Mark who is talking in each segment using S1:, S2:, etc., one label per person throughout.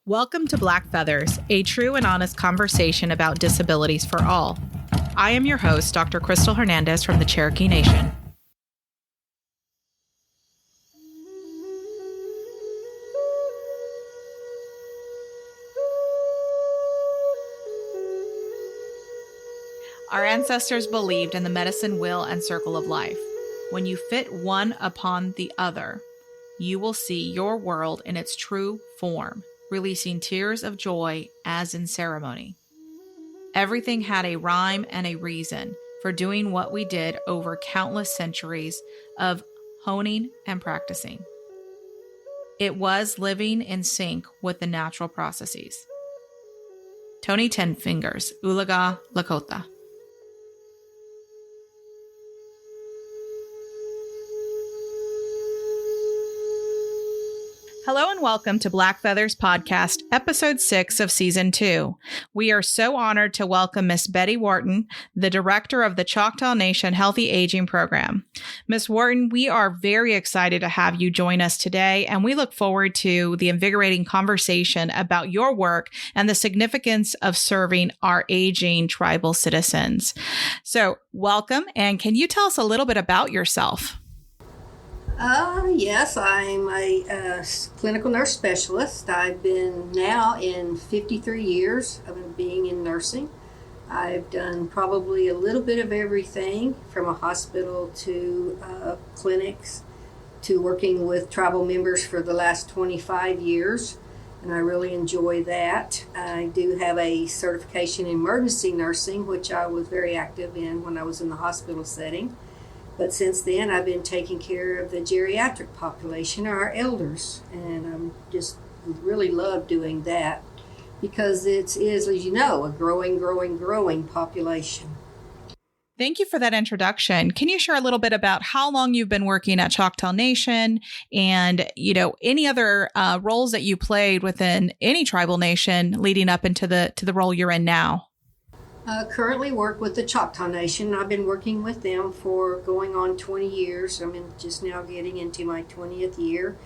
S1: Welcome to Black Feathers, a true and honest conversation about disabilities for all. I am your host, Dr. Crystal Hernandez from the Cherokee Nation. Our ancestors believed in the medicine wheel and circle of life. When you fit one upon the other, you will see your world in its true form, releasing tears of joy as in ceremony. Everything had a rhyme and a reason for doing what we did over countless centuries of honing and practicing. It was living in sync with the natural processes. Tony Ten Fingers, Ulaga Lakota. Hello and welcome to Black Feathers Podcast, Episode 6 of Season 2. We are so honored to welcome Miss Betty Wharton, the Director of the Choctaw Nation Healthy Aging Program. Miss Wharton, we are very excited to have you join us today, and we look forward to the invigorating conversation about your work and the significance of serving our aging tribal citizens. So, welcome, and can you tell us a little bit about yourself?
S2: Yes, I'm a clinical nurse specialist. I've been now in 53 years of being in nursing. I've done probably a little bit of everything from a hospital to clinics to working with tribal members for the last 25 years, and I really enjoy that. I do have a certification in emergency nursing, which I was very active in when I was in the hospital setting. But since then, I've been taking care of the geriatric population, our elders, and I'm just really love doing that because it is, as you know, a growing population.
S1: Thank you for that introduction. Can you share a little bit about how long you've been working at Choctaw Nation and, any other roles that you played within any tribal nation leading up into the role you're in now?
S2: Currently work with the Choctaw Nation. I've been working with them for going on 20 years. I'm just now getting into my 20th year.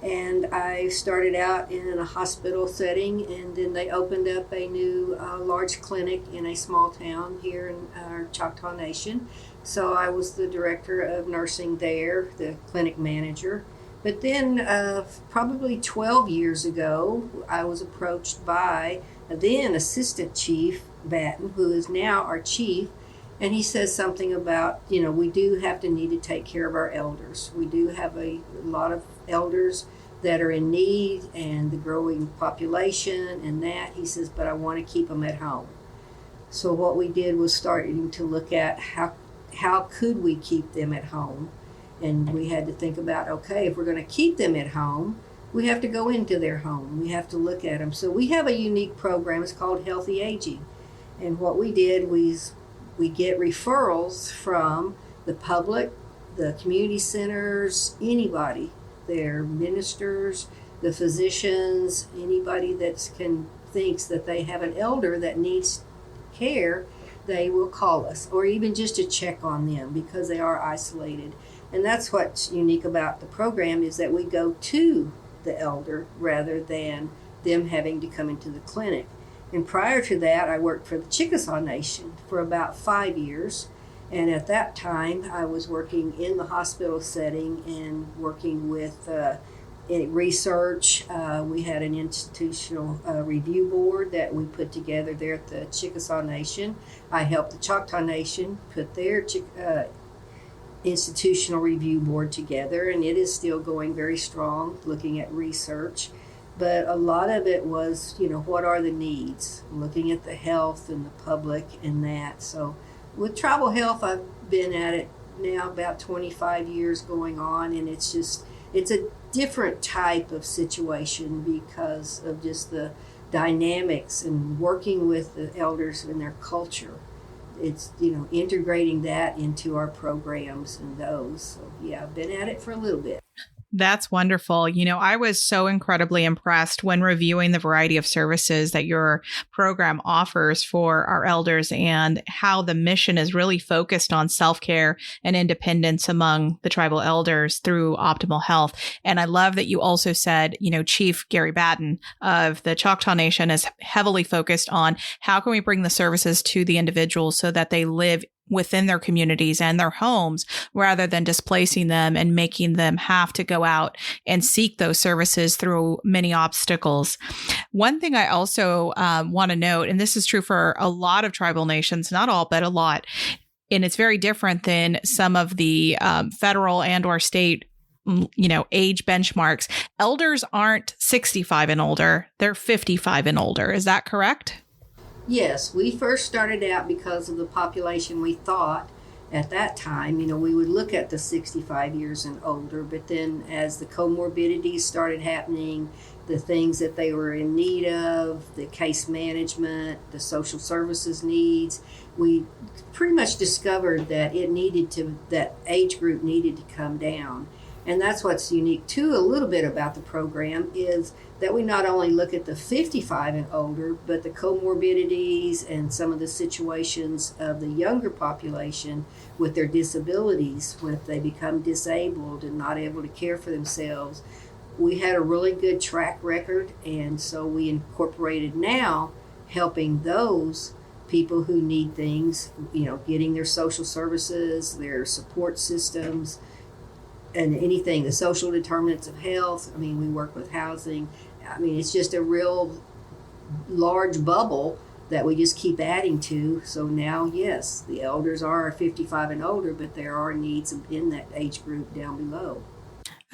S2: And I started out in a hospital setting, and then they opened up a new large clinic in a small town here in our Choctaw Nation. So I was the director of nursing there, the clinic manager. But then probably 12 years ago, I was approached by a then Assistant Chief Batten, who is now our chief, and he says something about, we do have to need to take care of our elders. We do have a lot of elders that are in need and the growing population and that. He says, but I want to keep them at home. So what we did was starting to look at how could we keep them at home? And we had to think about, okay, if we're going to keep them at home, we have to go into their home. We have to look at them. So we have a unique program. It's called Healthy Aging. And what we did was we get referrals from the public, the community centers, anybody, their ministers, the physicians, anybody that thinks that they have an elder that needs care, they will call us, or even just to check on them because they are isolated. And that's what's unique about the program is that we go to the elder rather than them having to come into the clinic. And prior to that, I worked for the Choctaw Nation for about 5 years. And at that time, I was working in the hospital setting and working with research. We had an institutional review board that we put together there at the Choctaw Nation. I helped the Choctaw Nation put their institutional review board together, and it is still going very strong, looking at research. But a lot of it was, what are the needs? Looking at the health and the public and that. So with tribal health, I've been at it now about 25 years going on, and it's a different type of situation because of just the dynamics and working with the elders and their culture. It's, integrating that into our programs and those. So, yeah, I've been at it for a little bit.
S1: That's wonderful. I was so incredibly impressed when reviewing the variety of services that your program offers for our elders and how the mission is really focused on self-care and independence among the tribal elders through optimal health. And I love that you also said, Chief Gary Batten of the Choctaw Nation is heavily focused on how can we bring the services to the individuals so that they live within their communities and their homes rather than displacing them and making them have to go out and seek those services through many obstacles. One thing I also want to note, and this is true for a lot of tribal nations, not all, but a lot, and it's very different than some of the federal and or state age benchmarks. Elders aren't 65 and older, they're 55 and older. Is that correct?
S2: Yes, we first started out because of the population we thought at that time. We would look at the 65 years and older, but then as the comorbidities started happening, the things that they were in need of, the case management, the social services needs, we pretty much discovered that that age group needed to come down. And that's what's unique too a little bit about the program is that we not only look at the 55 and older, but the comorbidities and some of the situations of the younger population with their disabilities, when they become disabled and not able to care for themselves. We had a really good track record, and so we incorporated now helping those people who need things, getting their social services, their support systems, and anything, the social determinants of health. We work with housing. It's just a real large bubble that we just keep adding to. So now, yes, the elders are 55 and older, but there are needs in that age group down below.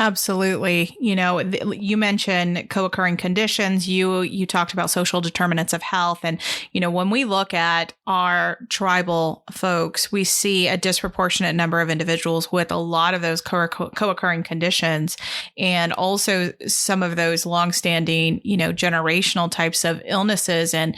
S1: Absolutely. You mentioned co-occurring conditions. You talked about social determinants of health. And, when we look at our tribal folks, we see a disproportionate number of individuals with a lot of those co-occurring conditions and also some of those longstanding, generational types of illnesses and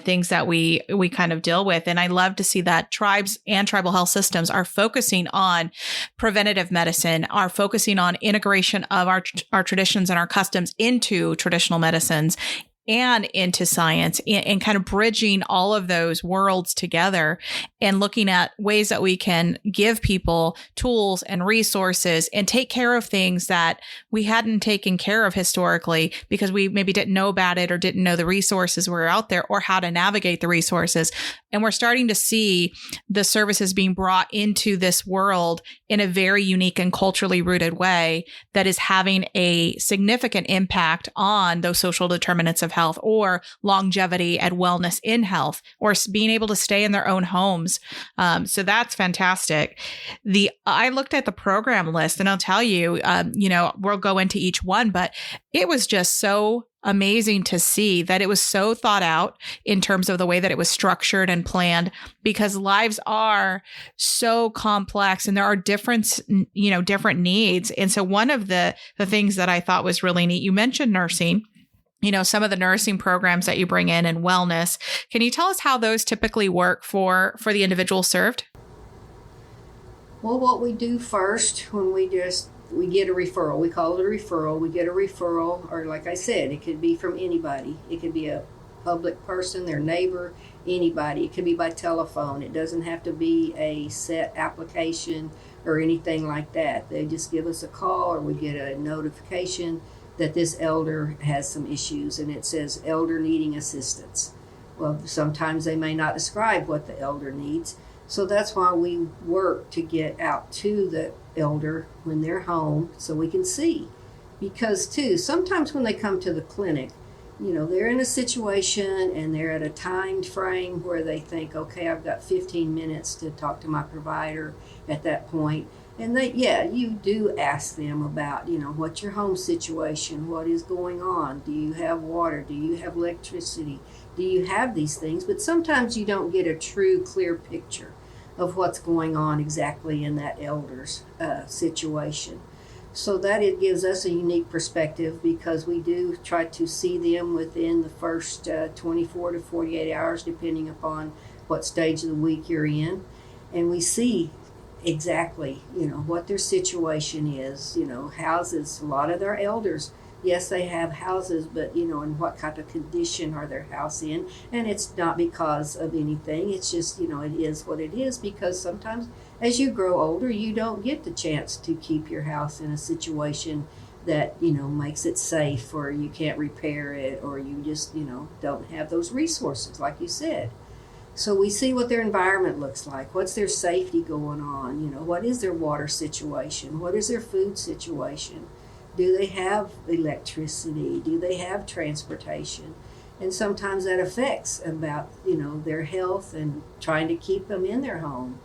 S1: things that we kind of deal with. And I love to see that tribes and tribal health systems are focusing on preventative medicine, are focusing on integration of our traditions and our customs into traditional medicines and into science and kind of bridging all of those worlds together and looking at ways that we can give people tools and resources and take care of things that we hadn't taken care of historically because we maybe didn't know about it or didn't know the resources were out there or how to navigate the resources. And we're starting to see the services being brought into this world in a very unique and culturally rooted way that is having a significant impact on those social determinants of health or longevity and wellness in health or being able to stay in their own homes. So that's fantastic. I looked at the program list and I'll tell you, we'll go into each one, but it was just so amazing to see that it was so thought out in terms of the way that it was structured and planned because lives are so complex and there are different needs. And so one of the things that I thought was really neat, you mentioned nursing. Some of the nursing programs that you bring in and wellness. Can you tell us how those typically work for the individual served?
S2: Well, what we do first when we get a referral, we call it a referral. We get a referral, or like I said, it could be from anybody. It could be a public person, their neighbor, anybody. It could be by telephone. It doesn't have to be a set application or anything like that. They just give us a call or we get a notification that this elder has some issues and it says elder needing assistance. Well, sometimes they may not describe what the elder needs. So that's why we work to get out to the elder when they're home so we can see. Because too, sometimes when they come to the clinic, they're in a situation and they're at a timed frame where they think, okay, I've got 15 minutes to talk to my provider at that point. And you do ask them about, what's your home situation? What is going on? Do you have water? Do you have electricity? Do you have these things? But sometimes you don't get a true, clear picture of what's going on exactly in that elder's situation. So that it gives us a unique perspective because we do try to see them within the first 24 to 48 hours, depending upon what stage of the week you're in. And we see exactly, what their situation is. Houses, a lot of their elders, yes, they have houses, but, in what type of condition are their house in? And it's not because of anything. It's just, it is what it is, because sometimes as you grow older, you don't get the chance to keep your house in a situation that, makes it safe, or you can't repair it, or you just, don't have those resources, like you said. So we see what their environment looks like. What's their safety going on? What is their water situation? What is their food situation? Do they have electricity? Do they have transportation? And sometimes that affects about, their health and trying to keep them in their home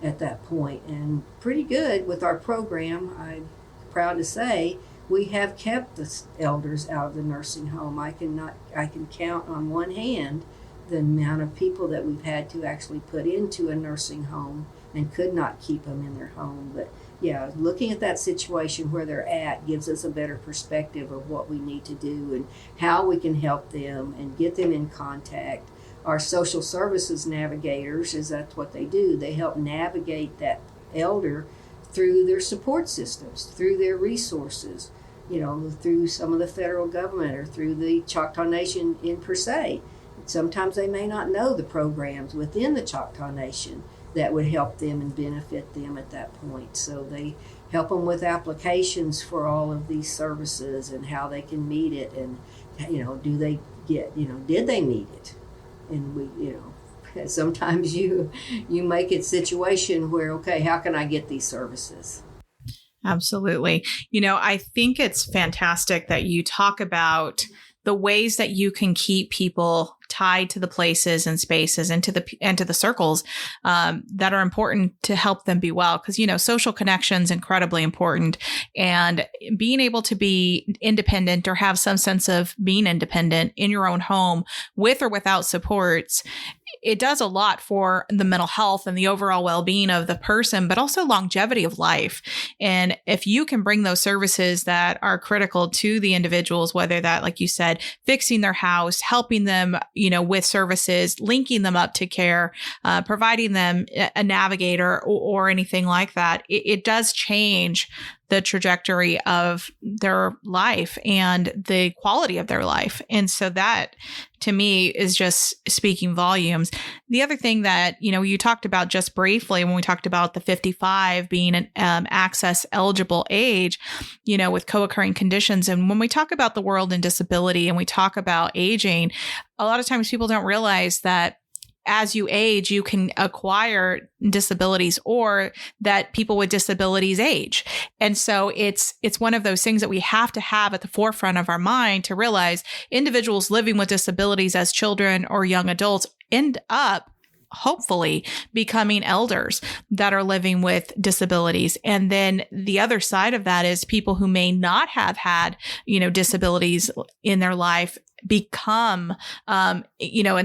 S2: at that point. And pretty good with our program, I'm proud to say, we have kept the elders out of the nursing home. I can count on one hand the amount of people that we've had to actually put into a nursing home and could not keep them in their home. But yeah, looking at that situation where they're at gives us a better perspective of what we need to do and how we can help them and get them in contact. Our social services navigators, that's what they do. They help navigate that elder through their support systems, through their resources, through some of the federal government or through the Choctaw Nation in per se. Sometimes they may not know the programs within the Choctaw Nation that would help them and benefit them at that point. So they help them with applications for all of these services and how they can meet it, and do they get, did they meet it? And we, sometimes you make it situation where, okay, how can I get these services?
S1: Absolutely. I think it's fantastic that you talk about the ways that you can keep people tied to the places and spaces and to the circles that are important to help them be well. Because, social connection is incredibly important, and being able to be independent or have some sense of being independent in your own home with or without supports, it does a lot for the mental health and the overall well-being of the person, but also longevity of life. And if you can bring those services that are critical to the individuals, whether that, like you said, fixing their house, helping them, with services, linking them up to care, providing them a navigator or anything like that, it does change the trajectory of their life and the quality of their life. And so that, to me, is just speaking volumes. The other thing that, you talked about just briefly when we talked about the 55 being an access eligible age, with co-occurring conditions. And when we talk about the world in disability and we talk about aging, a lot of times people don't realize that as you age, you can acquire disabilities, or that people with disabilities age. And so it's one of those things that we have to have at the forefront of our mind to realize individuals living with disabilities as children or young adults end up hopefully becoming elders that are living with disabilities. And then the other side of that is people who may not have had, disabilities in their life become, an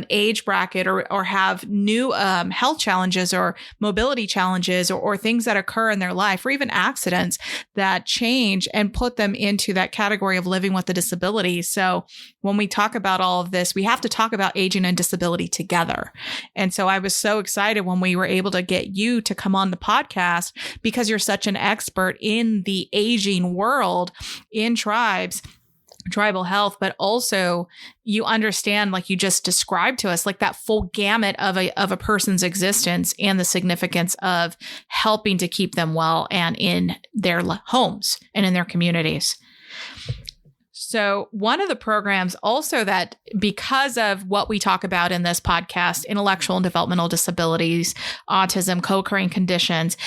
S1: age bracket or have new health challenges or mobility challenges or things that occur in their life, or even accidents that change and put them into that category of living with a disability. So when we talk about all of this, we have to talk about aging and disability together. And so I was so excited when we were able to get you to come on the podcast, because you're such an expert in the aging world in tribal health, but also you understand, like you just described to us, like that full gamut of a person's existence and the significance of helping to keep them well and in their homes and in their communities. So one of the programs also that, because of what we talk about in this podcast, intellectual and developmental disabilities, autism, co-occurring conditions,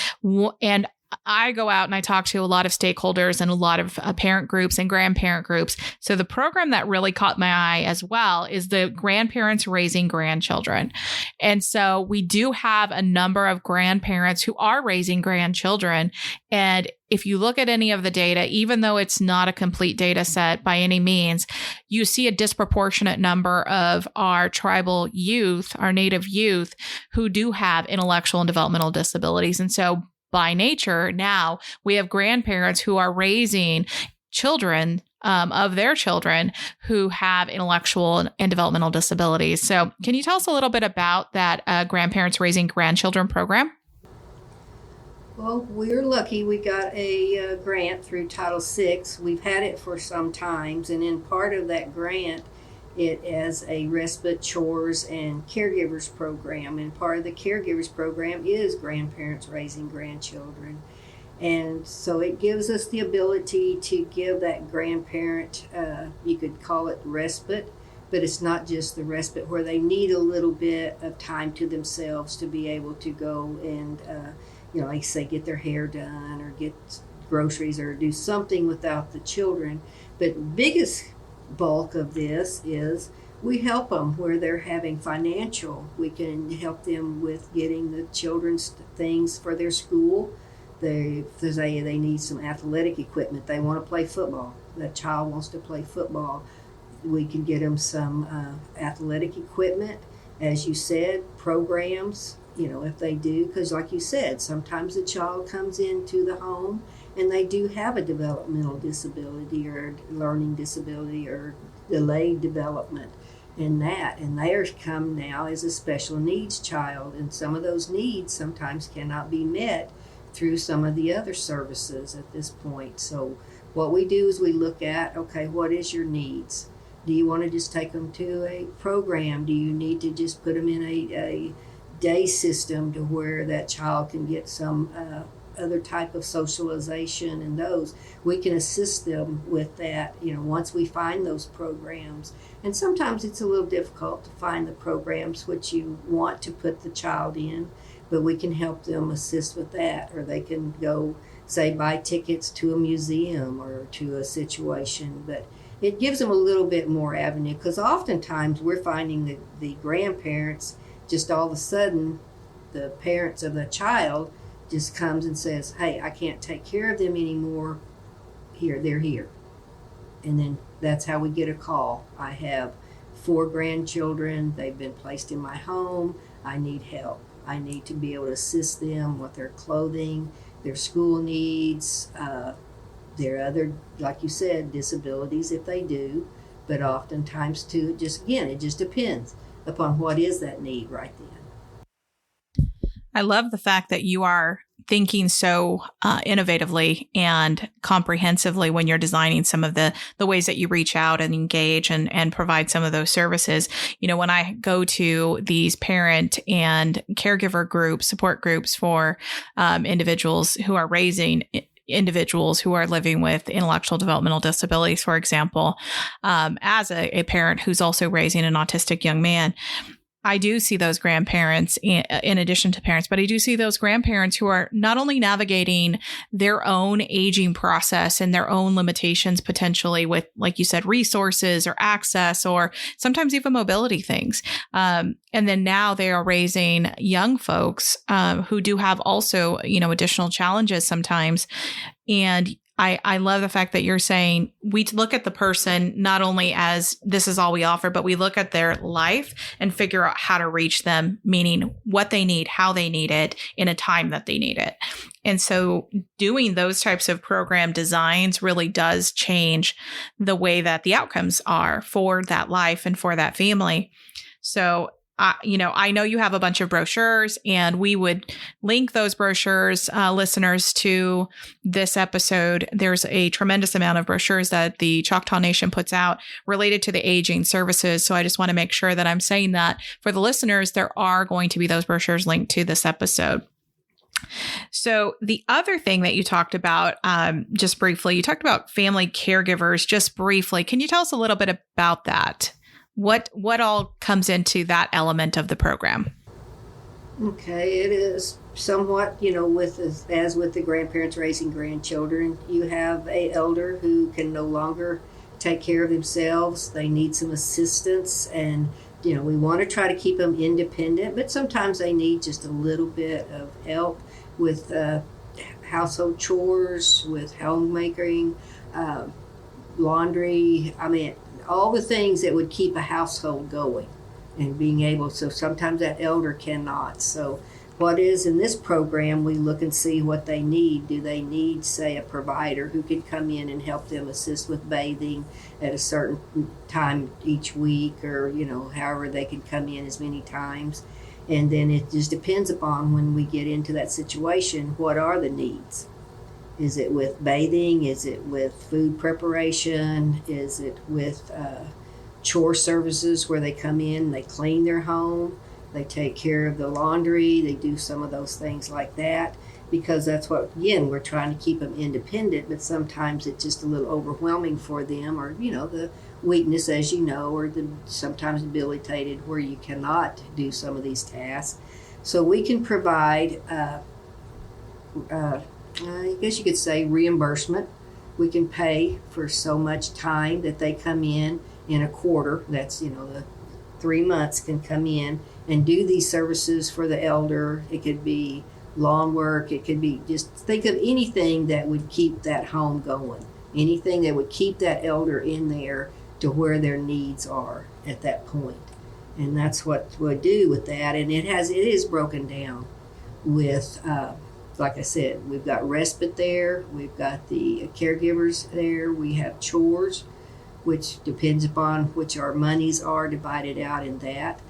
S1: and I go out and I talk to a lot of stakeholders and a lot of parent groups and grandparent groups. So the program that really caught my eye as well is the Grandparents Raising Grandchildren. And so we do have a number of grandparents who are raising grandchildren. And if you look at any of the data, even though it's not a complete data set by any means, you see a disproportionate number of our tribal youth, our Native youth, who do have intellectual and developmental disabilities. And so by nature, now we have grandparents who are raising children of their children who have intellectual and developmental disabilities. So can you tell us a little bit about that Grandparents Raising Grandchildren program?
S2: Well, we're lucky we got a grant through Title VI. We've had it for some times, and in part of that grant, it as a respite, chores, and caregivers program. And part of the caregivers program is grandparents raising grandchildren. And so it gives us the ability to give that grandparent, you could call it respite, but it's not just the respite where they need a little bit of time to themselves to be able to go and, like say, get their hair done or get groceries or do something without the children. But biggest bulk of this is we help them where they're having financial. We can help them with getting the children's things for their school. If they need some athletic equipment, they want to play football. That child wants to play football. We can get them some athletic equipment. As you said, programs, if they do, because like you said, sometimes the child comes into the home and they do have a developmental disability or learning disability or delayed development in that, and they are come now as a special needs child, and some of those needs sometimes cannot be met through some of the other services at this point. So what we do is we look at, okay, what is your needs? Do you want to just take them to a program? Do you need to just put them in a day system to where that child can get some other type of socialization? And those, we can assist them with that, once we find those programs. And sometimes it's a little difficult to find the programs which you want to put the child in, but we can help them assist with that. Or they can go, say, buy tickets to a museum or to a situation. But it gives them a little bit more avenue, because oftentimes we're finding that the grandparents, just all of a sudden, the parents of the child just comes and says, hey, I can't take care of them anymore. Here, they're here. And then that's how we get a call. I have 4 grandchildren. They've been placed in my home. I need help. I need to be able to assist them with their clothing, their school needs, their other, like you said, disabilities if they do. But oftentimes too, it just depends upon what is that need right then.
S1: I love the fact that you are thinking so innovatively and comprehensively when you're designing some of the ways that you reach out and engage and provide some of those services. When I go to these parent and caregiver groups, support groups for individuals who are raising individuals who are living with intellectual developmental disabilities, for example, as a parent who's also raising an autistic young man, I do see those grandparents in addition to parents, but I do see those grandparents who are not only navigating their own aging process and their own limitations potentially with, like you said, resources or access or sometimes even mobility things. And then now they are raising young folks who do have also, additional challenges sometimes. And I love the fact that you're saying we look at the person not only as this is all we offer, but we look at their life and figure out how to reach them, meaning what they need, how they need it in a time that they need it. And so doing those types of program designs really does change the way that the outcomes are for that life and for that family. So I know you have a bunch of brochures, and we would link those brochures, listeners, to this episode. There's a tremendous amount of brochures that the Choctaw Nation puts out related to the aging services. So I just want to make sure that I'm saying that for the listeners, there are going to be those brochures linked to this episode. So the other thing that you talked about, just briefly, you talked about family caregivers just briefly. Can you tell us a little bit about that? What all comes into that element of the program?
S2: Okay, it is somewhat, as with the grandparents raising grandchildren, you have an elder who can no longer take care of themselves. They need some assistance, and we want to try to keep them independent, but sometimes they need just a little bit of help with household chores, with homemaking, laundry. All the things that would keep a household going and being able, so sometimes that elder cannot. So what is in this program, we look and see what they need. Do they need, say, a provider who can come in and help them assist with bathing at a certain time each week, or, however they can come in as many times. And then it just depends upon, when we get into that situation, what are the needs? Is it with bathing? Is it with food preparation? Is it with chore services where they come in, they clean their home, they take care of the laundry, they do some of those things like that? Because that's what, again, we're trying to keep them independent, but sometimes it's just a little overwhelming for them, or, the weakness, as you know, or the sometimes debilitated where you cannot do some of these tasks. So we can provide, I guess you could say, reimbursement. We can pay for so much time that they come in a quarter. That's, the 3 months can come in and do these services for the elder. It could be lawn work. It could be, just think of anything that would keep that home going, anything that would keep that elder in there to where their needs are at that point. And that's what we'll do with that. And it is broken down with, like I said, we've got respite there, we've got the caregivers there, we have chores, which depends upon which our monies are divided out in that.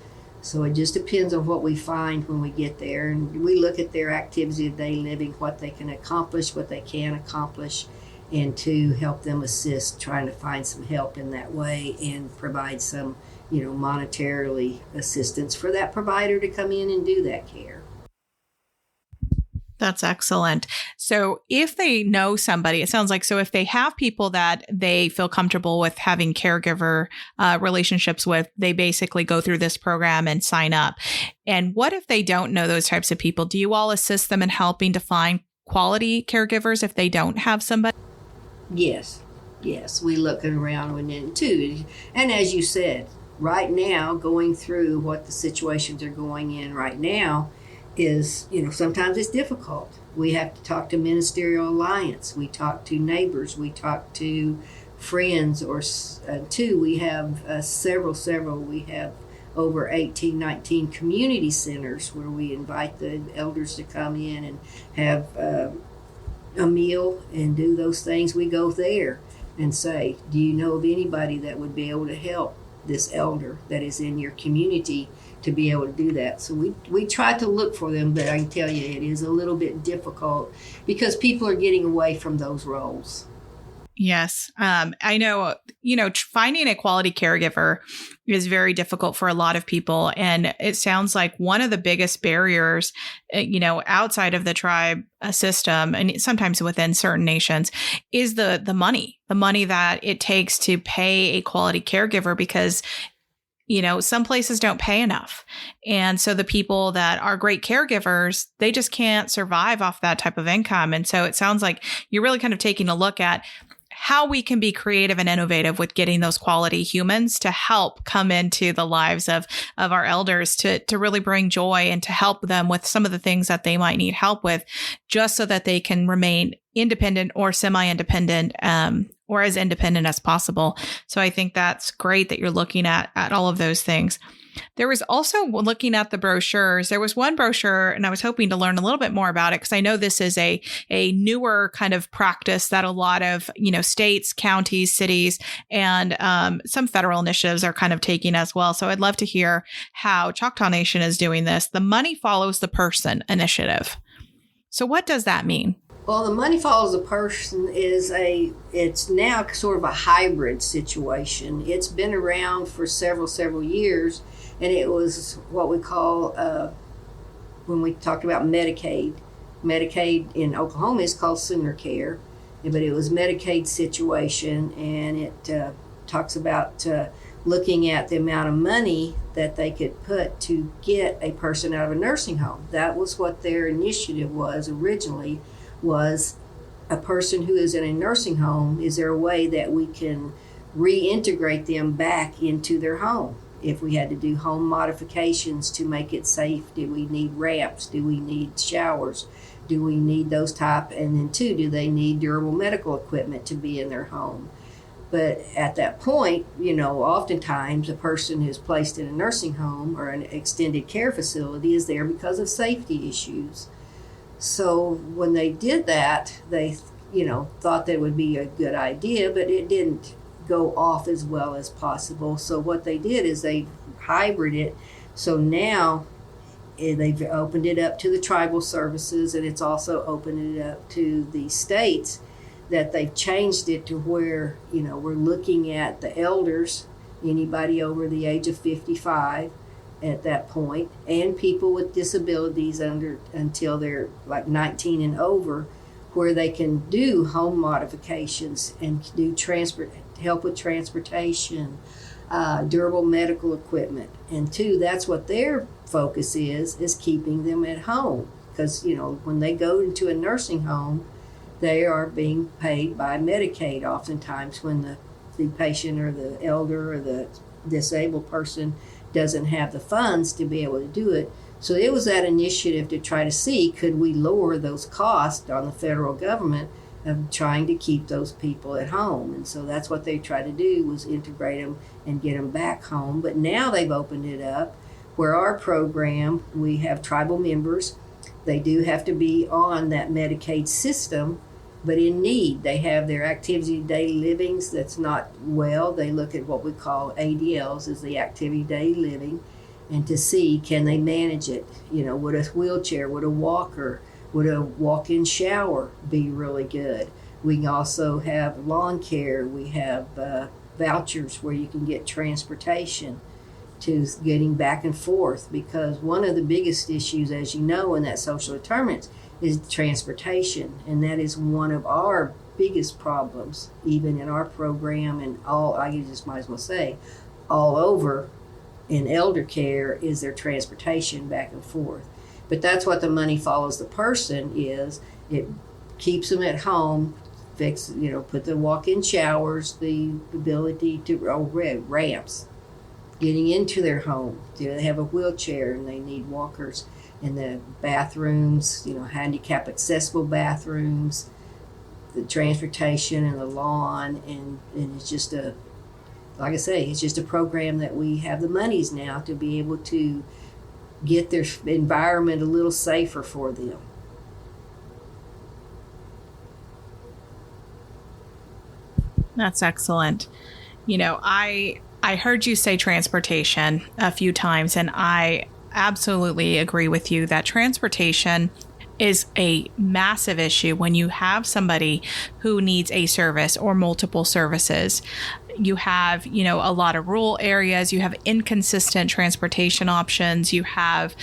S2: So it just depends on what we find when we get there. And we look at their activity of daily living, what they can accomplish, what they can accomplish, and to help them assist, trying to find some help in that way and provide some, monetarily assistance for that provider to come in and do that care.
S1: That's excellent. So if they know somebody, it sounds like, so if they have people that they feel comfortable with having caregiver relationships with, they basically go through this program and sign up. And what if they don't know those types of people? Do you all assist them in helping to find quality caregivers if they don't have somebody?
S2: Yes, we look around and then too. And as you said, right now, going through what the situations are going in right now is, sometimes it's difficult. We have to talk to Ministerial Alliance. We talk to neighbors. We talk to friends, or we have several. We have over 18, 19 community centers where we invite the elders to come in and have a meal and do those things. We go there and say, do you know of anybody that would be able to help this elder that is in your community to be able to do that? So we try to look for them, but I can tell you it is a little bit difficult because people are getting away from those roles.
S1: Yes. I know, finding a quality caregiver is very difficult for a lot of people. And it sounds like one of the biggest barriers, outside of the tribe system and sometimes within certain nations is the money that it takes to pay a quality caregiver, because some places don't pay enough. And so the people that are great caregivers, they just can't survive off that type of income. And so it sounds like you're really kind of taking a look at how we can be creative and innovative with getting those quality humans to help come into the lives of our elders to really bring joy and to help them with some of the things that they might need help with, just so that they can remain independent or semi-independent, or as independent as possible. So I think that's great that you're looking at all of those things. There was also, looking at the brochures, there was one brochure, and I was hoping to learn a little bit more about it, because I know this is a newer kind of practice that a lot of, states, counties, cities, and some federal initiatives are kind of taking as well. So I'd love to hear how Choctaw Nation is doing this. The Money Follows the Person initiative. So what does that mean?
S2: Well, the Money Follows the Person it's now sort of a hybrid situation. It's been around for several years, and it was what we call, when we talked about Medicaid. Medicaid in Oklahoma is called Sooner Care, but it was Medicaid situation, and it talks about looking at the amount of money that they could put to get a person out of a nursing home. That was what their initiative was originally, was a person who is in a nursing home, is there a way that we can reintegrate them back into their home? If we had to do home modifications to make it safe, do we need ramps? Do we need showers? Do we need those type? And then two, do they need durable medical equipment to be in their home? But at that point, oftentimes a person who's placed in a nursing home or an extended care facility is there because of safety issues. So when they did that, they, thought that would be a good idea, but it didn't go off as well as possible. So what they did is they hybrid it. So now they've opened it up to the tribal services, and it's also opened it up to the states, that they've changed it to where, we're looking at the elders, anybody over the age of 55 at that point, and people with disabilities until they're like 19 and over, where they can do home modifications and do help with transportation, durable medical equipment. And two, that's what their focus is keeping them at home. Because, when they go into a nursing home, they are being paid by Medicaid oftentimes when the patient or the elder or the disabled person doesn't have the funds to be able to do it. So it was that initiative to try to see, could we lower those costs on the federal government of trying to keep those people at home. And so that's what they tried to do, was integrate them and get them back home. But now they've opened it up where our program, we have tribal members. They do have to be on that Medicaid system, but in need. They have their activity daily livings that's not well. They look at what we call ADLs, as the activity daily living, and to see, can they manage it? Would a wheelchair, would a walker, would a walk-in shower be really good? We can also have lawn care. We have vouchers where you can get transportation to getting back and forth, because one of the biggest issues, as you know, in that social determinants is transportation, and that is one of our biggest problems, even in our program, and I just might as well say all over in elder care, is their transportation back and forth. But that's what the money follows the person is. It keeps them at home, put the walk-in showers, the ability to ramps, getting into their home. They have a wheelchair and they need walkers, and the bathrooms, handicap accessible bathrooms, the transportation and the lawn, and it's just like I say, it's just a program that we have the monies now to be able to get their environment a little safer for them.
S1: That's excellent. I heard you say transportation a few times, and I absolutely agree with you that transportation is a massive issue when you have somebody who needs a service or multiple services. You have, a lot of rural areas. You have inconsistent transportation options. You have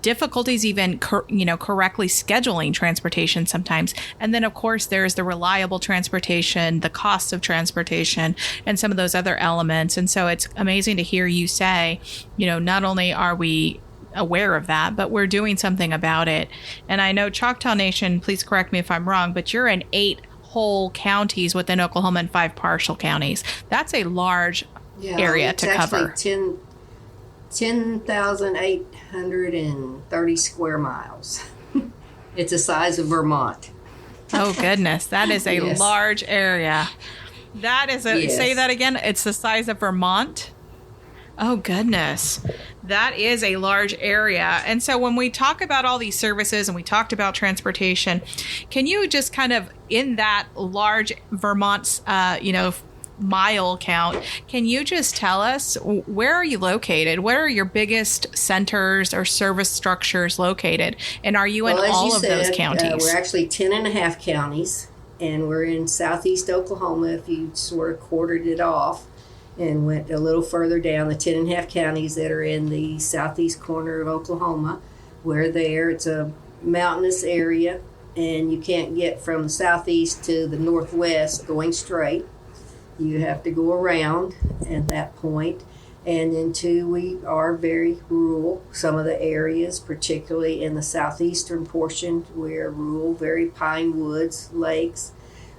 S1: difficulties even, correctly scheduling transportation sometimes. And then, of course, there's the reliable transportation, the cost of transportation, and some of those other elements. And so it's amazing to hear you say, not only are we aware of that, but we're doing something about it. And I know Choctaw Nation, please correct me if I'm wrong, but you're in 8 whole counties within Oklahoma and 5 partial counties. That's a large area to cover.
S2: 10,830 square miles. It's the size of Vermont.
S1: Oh, goodness. That is a large area. That is say that again. It's the size of Vermont. Oh, goodness. That is a large area. And so when we talk about all these services and we talked about transportation, can you just kind of, in that large Vermont's, mile count, can you just tell us, where are you located? Where are your biggest centers or service structures located? And are you in all of those counties?
S2: We're actually 10 and a half counties, and we're in southeast Oklahoma if you sort of quartered it off and went a little further down, the 10 and a half counties that are in the southeast corner of Oklahoma. It's a mountainous area, and you can't get from the southeast to the northwest going straight. You have to go around at that point. And then two, we are very rural. Some of the areas, particularly in the southeastern portion, we're rural, very pine woods, lakes.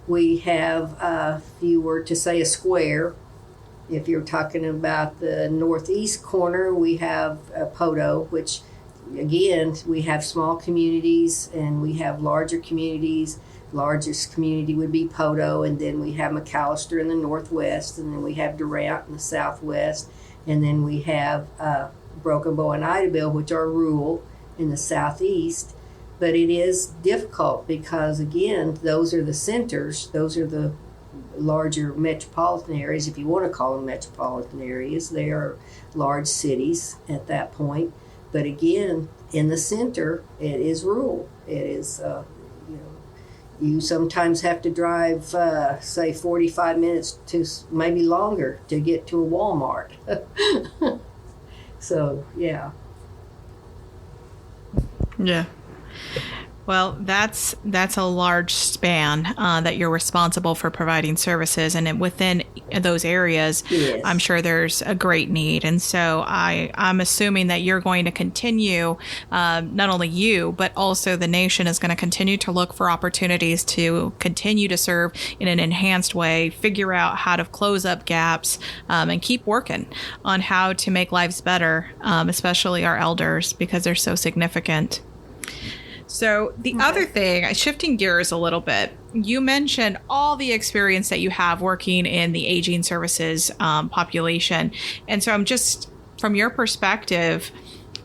S2: We have, if you were to say a square, if you're talking about the northeast corner, we have Poto, which, again, we have small communities and we have larger communities. Largest community would be Poto, and then we have McAllister in the northwest, and then we have Durant in the southwest, and then we have Broken Bow and Idabel, which are rural in the southeast. But it is difficult because, again, those are the centers, those are the larger metropolitan areas, if you want to call them metropolitan areas. They are large cities at that point. But again, in the center, it is rural. It is, you sometimes have to drive, say, 45 minutes to maybe longer to get to a Walmart. So, yeah.
S1: Yeah. Well, that's a large span that you're responsible for providing services, and within those areas,
S2: Yes.
S1: I'm sure there's a great need. And so I'm assuming that you're going to continue, not only you, but also the nation is going to continue to look for opportunities to continue to serve in an enhanced way, figure out how to close up gaps, and keep working on how to make lives better, especially our elders, because they're so significant. So the other thing, shifting gears a little bit, you mentioned all the experience that you have working in the aging services population. And so I'm just, from your perspective,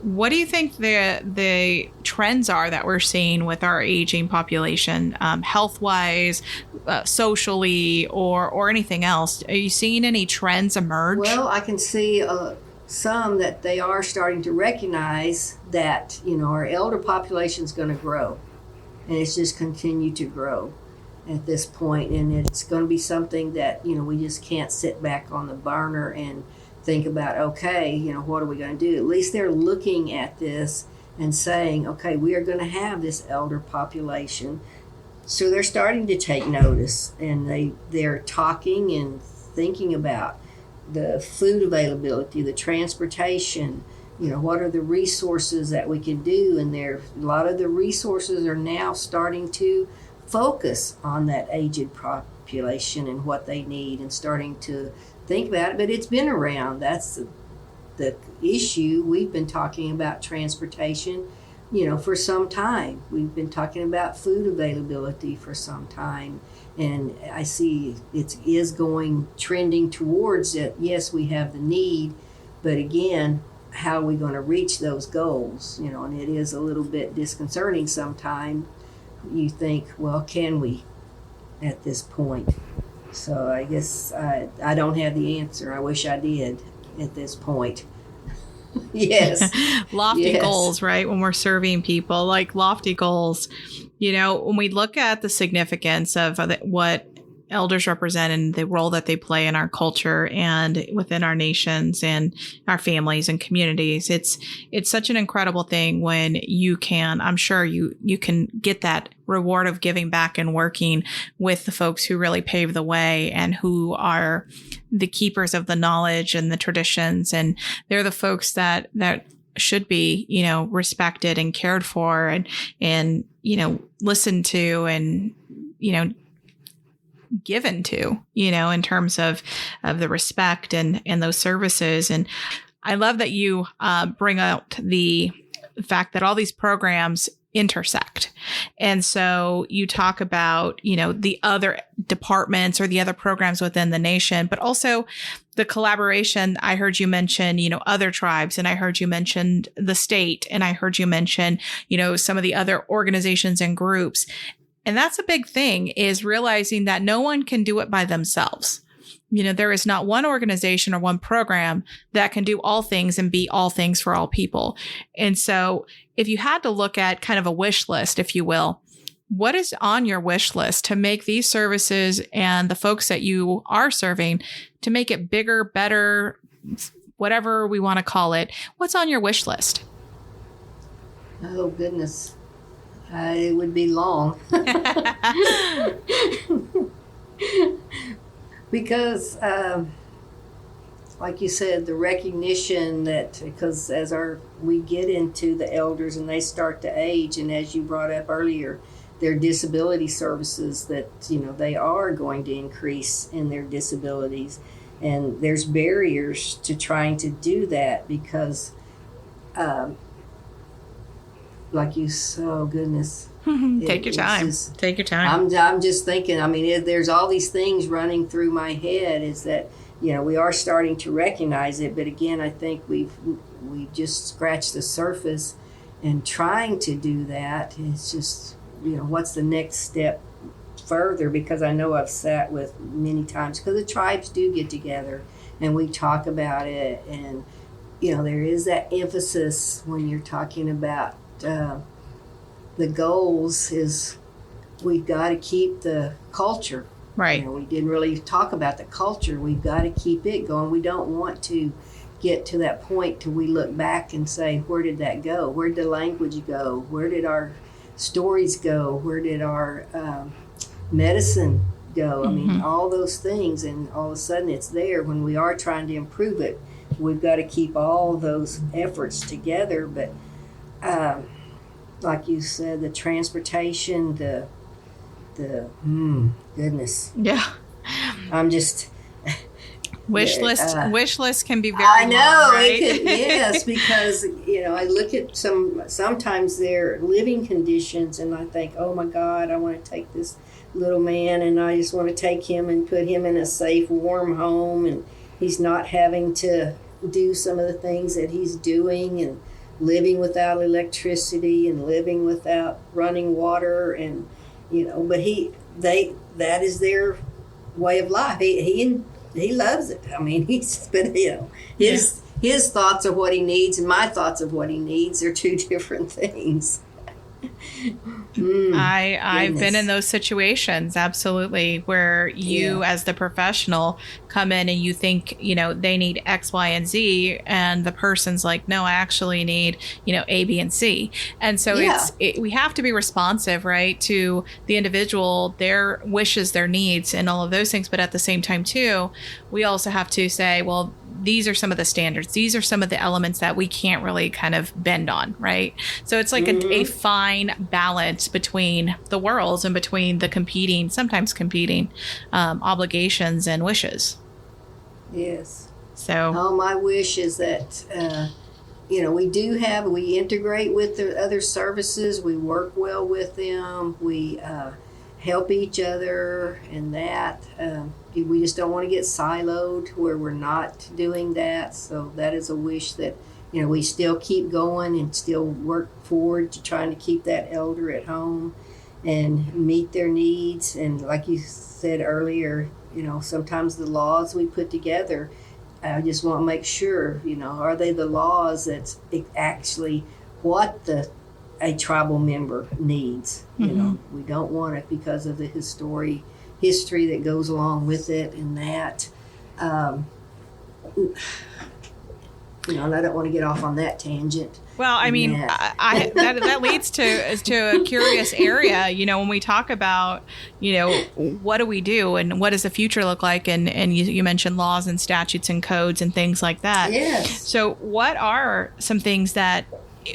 S1: what do you think the trends are that we're seeing with our aging population, health-wise, socially, or anything else? Are you seeing any trends emerge?
S2: Well, I can see some that they are starting to recognize that, our elder population is going to grow, and it's just continue to grow at this point, and it's going to be something that, we just can't sit back on the burner and think about, okay, what are we going to do? At least they're looking at this and saying, okay, we are going to have this elder population. So they're starting to take notice, and they're talking and thinking about the food availability, the transportation, what are the resources that we can do. And a lot of the resources are now starting to focus on that aged population and what they need, and starting to think about it. But it's been around. That's the issue. We've been talking about transportation, for some time. We've been talking about food availability for some time. And I see it is trending towards it. Yes, we have the need, but again, how are we going to reach those goals? And it is a little bit disconcerting sometimes. You think, well, can we at this point? So I guess I don't have the answer. I wish I did at this point. Yes.
S1: Lofty goals, right? When we're serving people, like lofty goals. When we look at the significance of what elders represent and the role that they play in our culture and within our nations and our families and communities, it's such an incredible thing when you can, I'm sure you can get that reward of giving back and working with the folks who really pave the way and who are the keepers of the knowledge and the traditions. And they're the folks that should be, respected and cared for and, listened to and, given to, in terms of the respect and those services. And I love that you bring out the fact that all these programs intersect. And so you talk about, the other departments or the other programs within the nation, but also the collaboration. I heard you mention, other tribes, and I heard you mention the state, and I heard you mention, some of the other organizations and groups. And that's a big thing, is realizing that no one can do it by themselves. There is not one organization or one program that can do all things and be all things for all people. And so if you had to look at kind of a wish list, if you will, what is on your wish list to make these services and the folks that you are serving to make it bigger, better, whatever we want to call it? What's on your wish list?
S2: Oh, goodness. It would be long. Because, like you said, the recognition that, because we get into the elders and they start to age, and as you brought up earlier, their disability services, that, they are going to increase in their disabilities. And there's barriers to trying to do that because, like you, oh goodness.
S1: Take your time. Take your time.
S2: I'm just thinking, there's all these things running through my head, is that, we are starting to recognize it. But again, I think we just scratched the surface, and trying to do that, it's just, what's the next step further? Because I know I've sat with many times, because the tribes do get together and we talk about it, and there is that emphasis when you're talking about the goals is we've got to keep the culture.
S1: Right.
S2: We didn't really talk about the culture. We've got to keep it going. We don't want to get to that point till we look back and say, where did that go? Where did the language go? Where did our stories go? Where did our medicine go? I mean, all those things, and all of a sudden it's there when we are trying to improve it. We've got to keep all those efforts together. But like you said, the transportation, the goodness.
S1: Yeah.
S2: I'm just
S1: wish list can be very
S2: I know
S1: long, right?
S2: it could, yes, because I look at sometimes their living conditions and I think, oh my God, I want to take this little man and I just want to take him and put him in a safe, warm home, and he's not having to do some of the things that he's doing, and living without electricity and living without running water, and but that is their way of life. He loves it. I mean, his thoughts of what he needs and my thoughts of what he needs are two different things.
S1: I've been in those situations, absolutely, where you as the professional come in and you think, they need X, Y, and Z, and the person's like, no, I actually need, A, B, and C. And so we have to be responsive, right, to the individual, their wishes, their needs, and all of those things. But at the same time, too, we also have to say, well, these are some of the standards. These are some of the elements that we can't really kind of bend on, right? So it's like a fine balance between the worlds and between the sometimes competing obligations and wishes.
S2: Yes.
S1: So
S2: my wish is that, we integrate with the other services. We work well with them. We help each other, and that we just don't want to get siloed where we're not doing that. So that is a wish that we still keep going and still work forward to trying to keep that elder at home and meet their needs. And like you said earlier, sometimes the laws we put together, I just want to make sure, are they the laws that's actually what a tribal member needs. We don't want it because of the history that goes along with it, and that and I don't want to get off on that tangent.
S1: Well, I mean, that leads to a curious area. When we talk about, what do we do and what does the future look like? And you mentioned laws and statutes and codes and things like that.
S2: Yes.
S1: So what are some things that,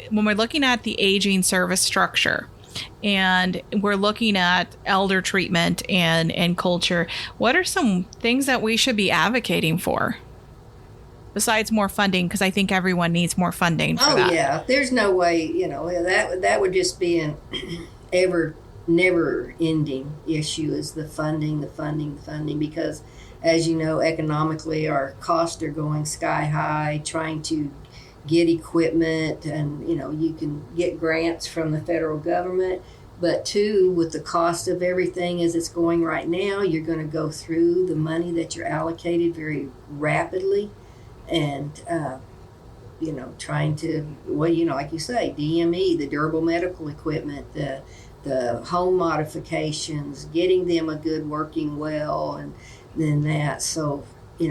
S1: when we're looking at the aging service structure and we're looking at elder treatment and culture, what are some things that we should be advocating for? Besides more funding, because I think everyone needs more funding for that. Oh,
S2: yeah. There's no way, that would just be an never-ending issue, is the funding, because, as you know, economically, our costs are going sky high, trying to get equipment, and, you can get grants from the federal government, but, too, with the cost of everything as it's going right now, you're going to go through the money that you're allocated very rapidly. And, trying to, like you say, DME, the durable medical equipment, the home modifications, getting them a good working well, and then that. So,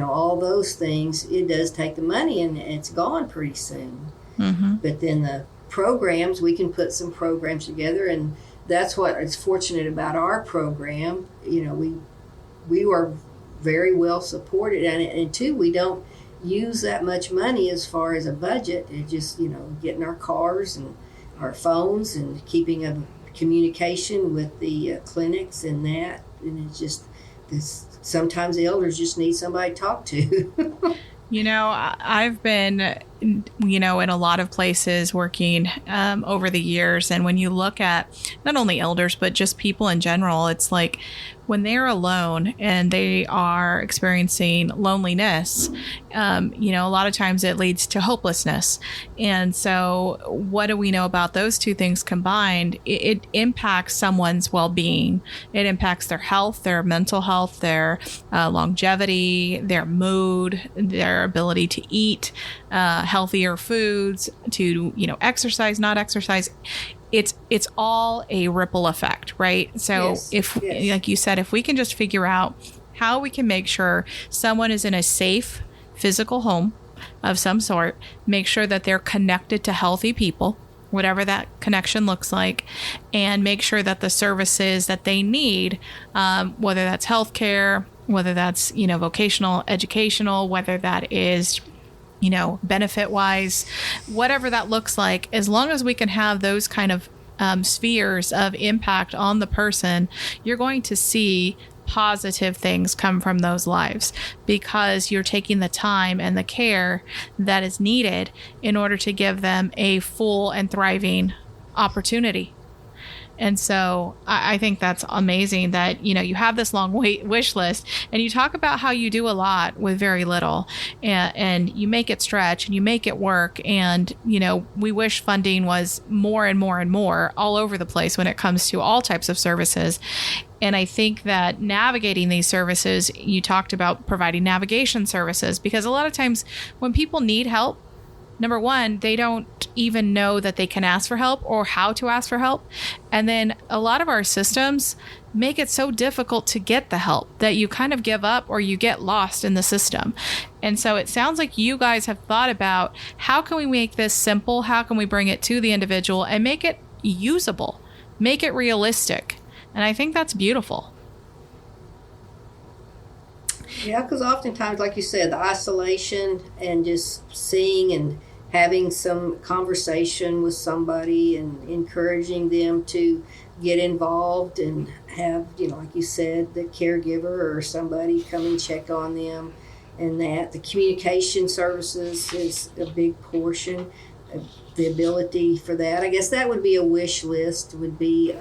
S2: all those things, it does take the money, and it's gone pretty soon. Mm-hmm. But then the programs, we can put some programs together, and that's what is fortunate about our program. We are very well supported, and too, we don't use that much money as far as a budget. It's just, getting our cars and our phones and keeping a communication with the clinics and that. And it's just sometimes the elders just need somebody to talk to.
S1: I've been, in a lot of places working over the years. And when you look at not only elders, but just people in general, it's like when they're alone and they are experiencing loneliness, a lot of times it leads to hopelessness. And so what do we know about those two things combined? It impacts someone's well-being. It impacts their health, their mental health, their longevity, their mood, their ability to eat, healthier foods to, exercise, not exercise. It's all a ripple effect, right? So if, like you said, if we can just figure out how we can make sure someone is in a safe physical home of some sort, make sure that they're connected to healthy people, whatever that connection looks like, and make sure that the services that they need, whether that's healthcare, whether that's, vocational, educational, whether that is, benefit wise, whatever that looks like, as long as we can have those kind of spheres of impact on the person, you're going to see positive things come from those lives, because you're taking the time and the care that is needed in order to give them a full and thriving opportunity. And so I think that's amazing that, you have this long wish list, and you talk about how you do a lot with very little, and you make it stretch and you make it work. And, we wish funding was more and more and more all over the place when it comes to all types of services. And I think that navigating these services, you talked about providing navigation services, because a lot of times when people need help, number one, they don't even know that they can ask for help or how to ask for help. And then a lot of our systems make it so difficult to get the help that you kind of give up or you get lost in the system. And so it sounds like you guys have thought about, how can we make this simple? How can we bring it to the individual and make it usable, make it realistic? And I think that's beautiful.
S2: Yeah, because oftentimes, like you said, the isolation and just seeing and having some conversation with somebody and encouraging them to get involved and have, like you said, the caregiver or somebody come and check on them, and that the communication services is a big portion of the ability for that. I guess that would be a wish list, would be,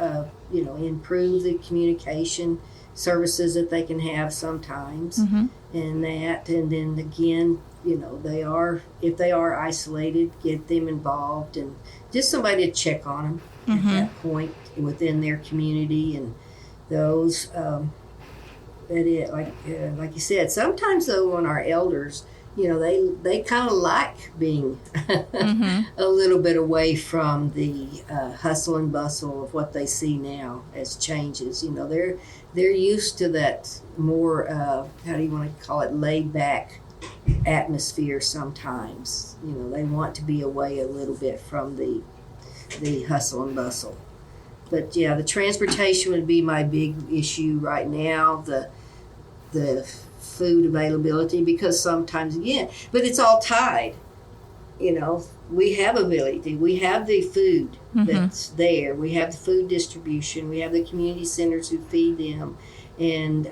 S2: improve the communication services that they can have sometimes, and that, and then again, if they are isolated, get them involved, and just somebody to check on them at that point within their community. And those like you said, sometimes though, on our elders, they kind of like being a little bit away from the hustle and bustle of what they see now as changes. They're used to that more, how do you want to call it, laid back atmosphere sometimes. They want to be away a little bit from the hustle and bustle. But yeah, the transportation would be my big issue right now, the food availability, because sometimes, again, but it's all tied. We have ability, we have the food that's there, we have the food distribution, we have the community centers who feed them, and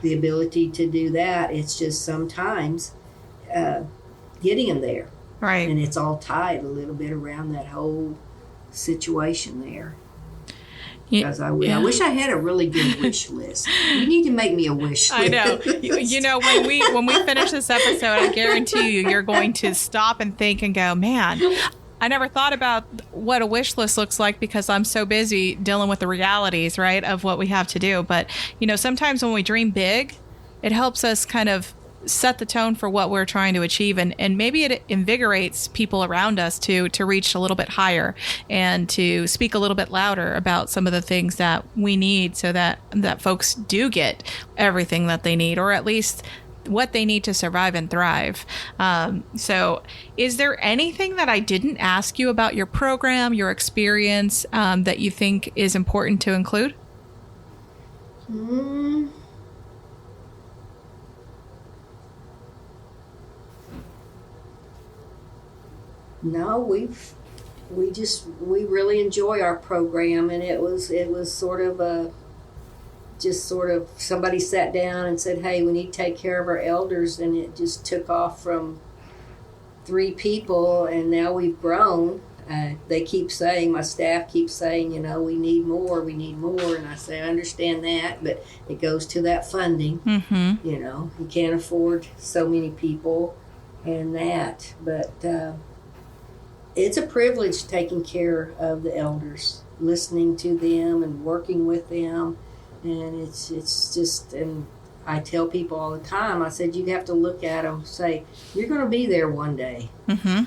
S2: the ability to do that. It's just sometimes getting them there.
S1: Right.
S2: And it's all tied a little bit around that whole situation there. Because I wish I had a really good wish list. You need to make me a wish list.
S1: I know. When we finish this episode, I guarantee you're going to stop and think and go, man, I never thought about what a wish list looks like because I'm so busy dealing with the realities, right, of what we have to do. But, sometimes when we dream big, it helps us kind of set the tone for what we're trying to achieve, and maybe it invigorates people around us to reach a little bit higher and to speak a little bit louder about some of the things that we need, so that folks do get everything that they need, or at least what they need to survive and thrive. So is there anything that I didn't ask you about your program, your experience, that you think is important to include?
S2: No, we really enjoy our program, and it was sort of somebody sat down and said, hey, we need to take care of our elders, and it just took off from 3 people, and now we've grown. They keep saying, my staff keeps saying, we need more, and I say, I understand that, but it goes to that funding. You can't afford so many people and that, but it's a privilege taking care of the elders, listening to them and working with them, and it's just, and I tell people all the time, I said, you have to look at them, say, you're going to be there one day.
S1: Mm-hmm.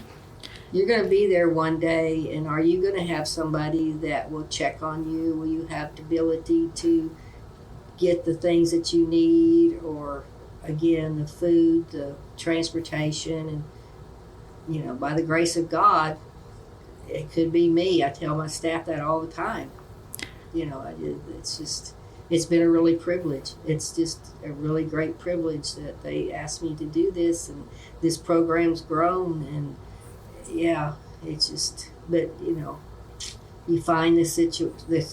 S2: You're going to be there one day, and are you going to have somebody that will check on you? Will you have the ability to get the things that you need, or, again, the food, the transportation, and, you know, by the grace of God, it could be me. I tell my staff that all the time. You know, it's been a really privilege. It's just a really great privilege that they asked me to do this, and this program's grown, and yeah, it's just, but you know, you find this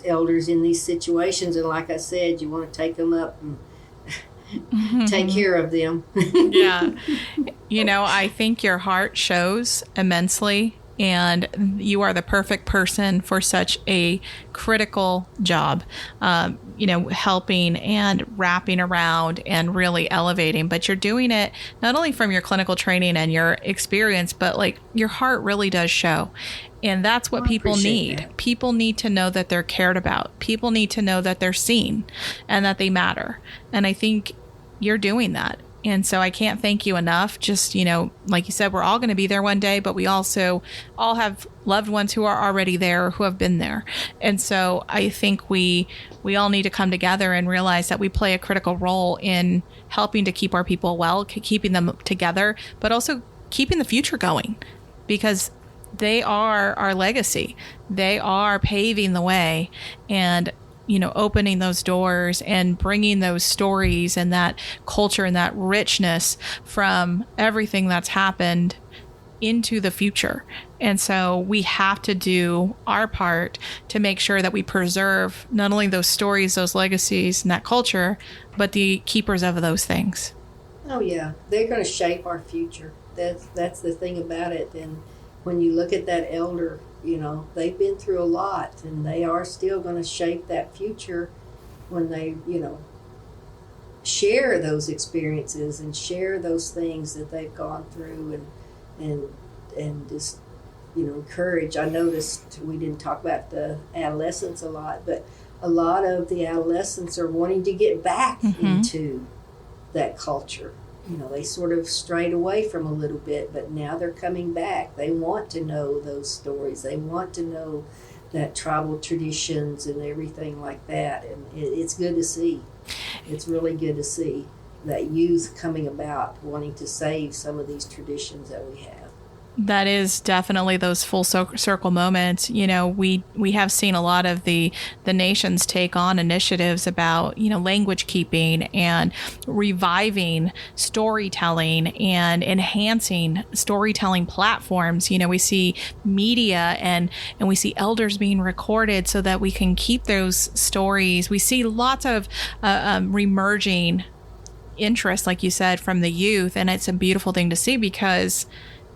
S2: elders in these situations, and like I said, you want to take them up and take care of them.
S1: Yeah. You know, I think your heart shows immensely, and you are the perfect person for such a critical job, you know, helping and wrapping around and really elevating. But you're doing it not only from your clinical training and your experience, but like your heart really does show. And that's what people need. That. People need to know that they're cared about. People need to know that they're seen and that they matter. And I think you're doing that. And so I can't thank you enough. Just, you know, like you said, we're all going to be there one day, but we also all have loved ones who are already there, who have been there. And so I think we all need to come together and realize that we play a critical role in helping to keep our people well, keeping them together, but also keeping the future going, because they are our legacy. They are paving the way, and you know, opening those doors and bringing those stories and that culture and that richness from everything that's happened into the future. And so we have to do our part to make sure that we preserve not only those stories, those legacies, and that culture, but the keepers of those things.
S2: Oh yeah, they're going to shape our future. That's the thing about it. And when you look at that elder, you know, they've been through a lot, and they are still going to shape that future when they, you know, share those experiences and share those things that they've gone through, and just, you know, encourage. I noticed we didn't talk about the adolescents a lot, but a lot of the adolescents are wanting to get back into that culture. You know, they sort of strayed away from a little bit, but now they're coming back. They want to know those stories. They want to know that tribal traditions and everything like that. And it's good to see. It's really good to see that youth coming about, wanting to save some of these traditions that we have.
S1: That is definitely those full circle moments. You know, we have seen a lot of the nations take on initiatives about, you know, language keeping and reviving storytelling and enhancing storytelling platforms. You know, we see media and we see elders being recorded so that we can keep those stories. We see lots of remerging interest, like you said, from the youth. And it's a beautiful thing to see, because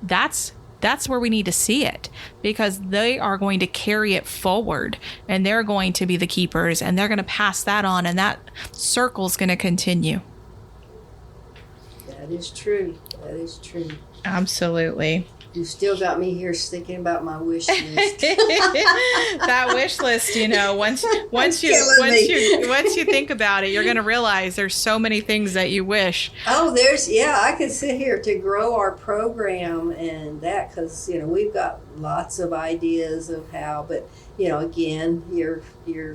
S1: that's where we need to see it, because they are going to carry it forward, and they're going to be the keepers, and they're going to pass that on, and that circle's going to continue.
S2: That is true. That is true.
S1: Absolutely.
S2: You still got me here thinking about my wish list.
S1: That wish list, you know, once you think about it, you're going to realize there's so many things that you wish.
S2: Oh, I could sit here to grow our program and that, because, you know, we've got lots of ideas of how, but, you know, again, you're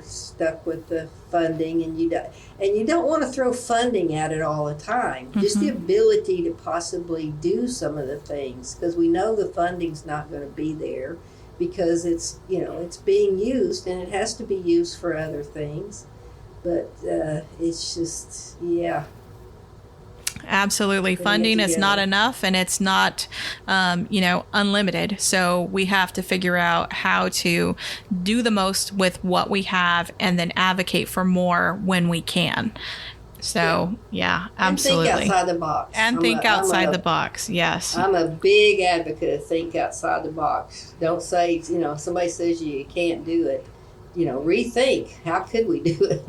S2: stuck with the funding, and you don't want to throw funding at it all the time. Just the ability to possibly do some of the things, because we know the funding's not going to be there, because it's, you know, it's being used, and it has to be used for other things. But it's just, yeah.
S1: Absolutely. Funding is not enough, and it's not, you know, unlimited. So we have to figure out how to do the most with what we have, and then advocate for more when we can. So, yeah, absolutely.
S2: And think outside the box.
S1: And think outside the box, yes.
S2: I'm a big advocate of think outside the box. Don't say, you know, somebody says you can't do it. You know, rethink. How could we do it?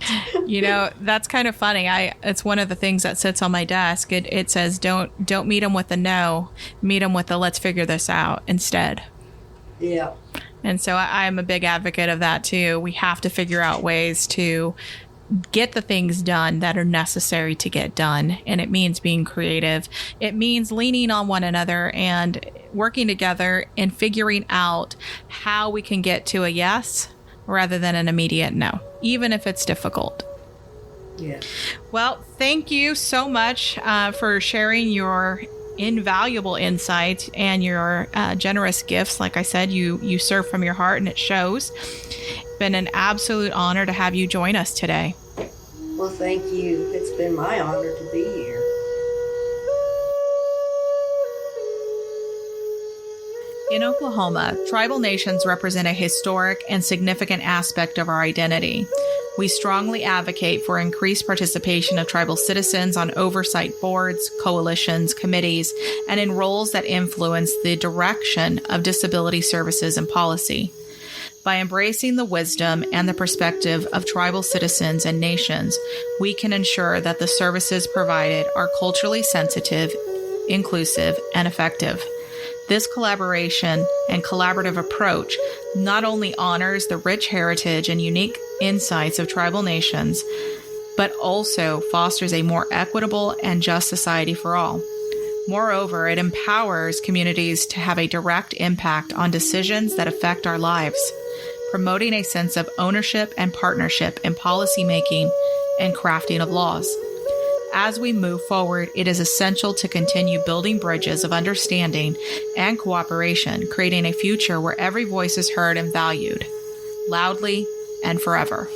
S1: You know, that's kind of funny. It's one of the things that sits on my desk. It says, don't meet them with a no, meet them with a let's figure this out instead.
S2: Yeah.
S1: And so I'm a big advocate of that too. We have to figure out ways to get the things done that are necessary to get done. And it means being creative. It means leaning on one another and working together and figuring out how we can get to a yes rather than an immediate no, even if it's difficult.
S2: Yeah.
S1: Well, thank you so much for sharing your invaluable insights and your generous gifts. Like I said, you serve from your heart, and it shows. It's been an absolute honor to have you join us today.
S2: Well, thank you. It's been my honor to be here.
S1: In Oklahoma, tribal nations represent a historic and significant aspect of our identity. We strongly advocate for increased participation of tribal citizens on oversight boards, coalitions, committees, and in roles that influence the direction of disability services and policy. By embracing the wisdom and the perspective of tribal citizens and nations, we can ensure that the services provided are culturally sensitive, inclusive, and effective. This collaboration and collaborative approach not only honors the rich heritage and unique insights of tribal nations, but also fosters a more equitable and just society for all. Moreover, it empowers communities to have a direct impact on decisions that affect our lives, promoting a sense of ownership and partnership in policymaking and crafting of laws. As we move forward, it is essential to continue building bridges of understanding and cooperation, creating a future where every voice is heard and valued, loudly and forever.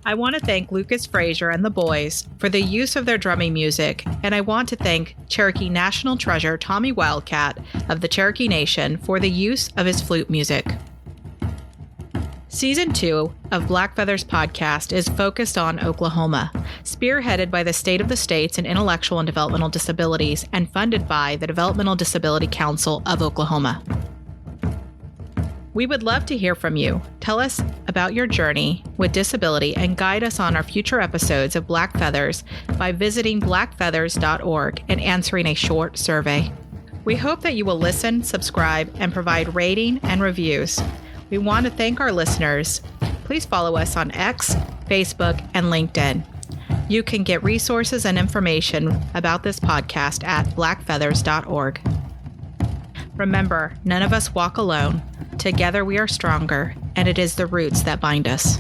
S1: I want to thank Lucas Frazier and the boys for the use of their drumming music, and I want to thank Cherokee National Treasure Tommy Wildcat of the Cherokee Nation for the use of his flute music. Season 2 of Black Feathers podcast is focused on Oklahoma, spearheaded by the State of the States in Intellectual and Developmental Disabilities and funded by the Developmental Disability Council of Oklahoma. We would love to hear from you. Tell us about your journey with disability and guide us on our future episodes of Black Feathers by visiting blackfeathers.org and answering a short survey. We hope that you will listen, subscribe, and provide rating and reviews. We want to thank our listeners. Please follow us on X, Facebook, and LinkedIn. You can get resources and information about this podcast at blackfeathers.org. Remember, none of us walk alone. Together we are stronger, and it is the roots that bind us.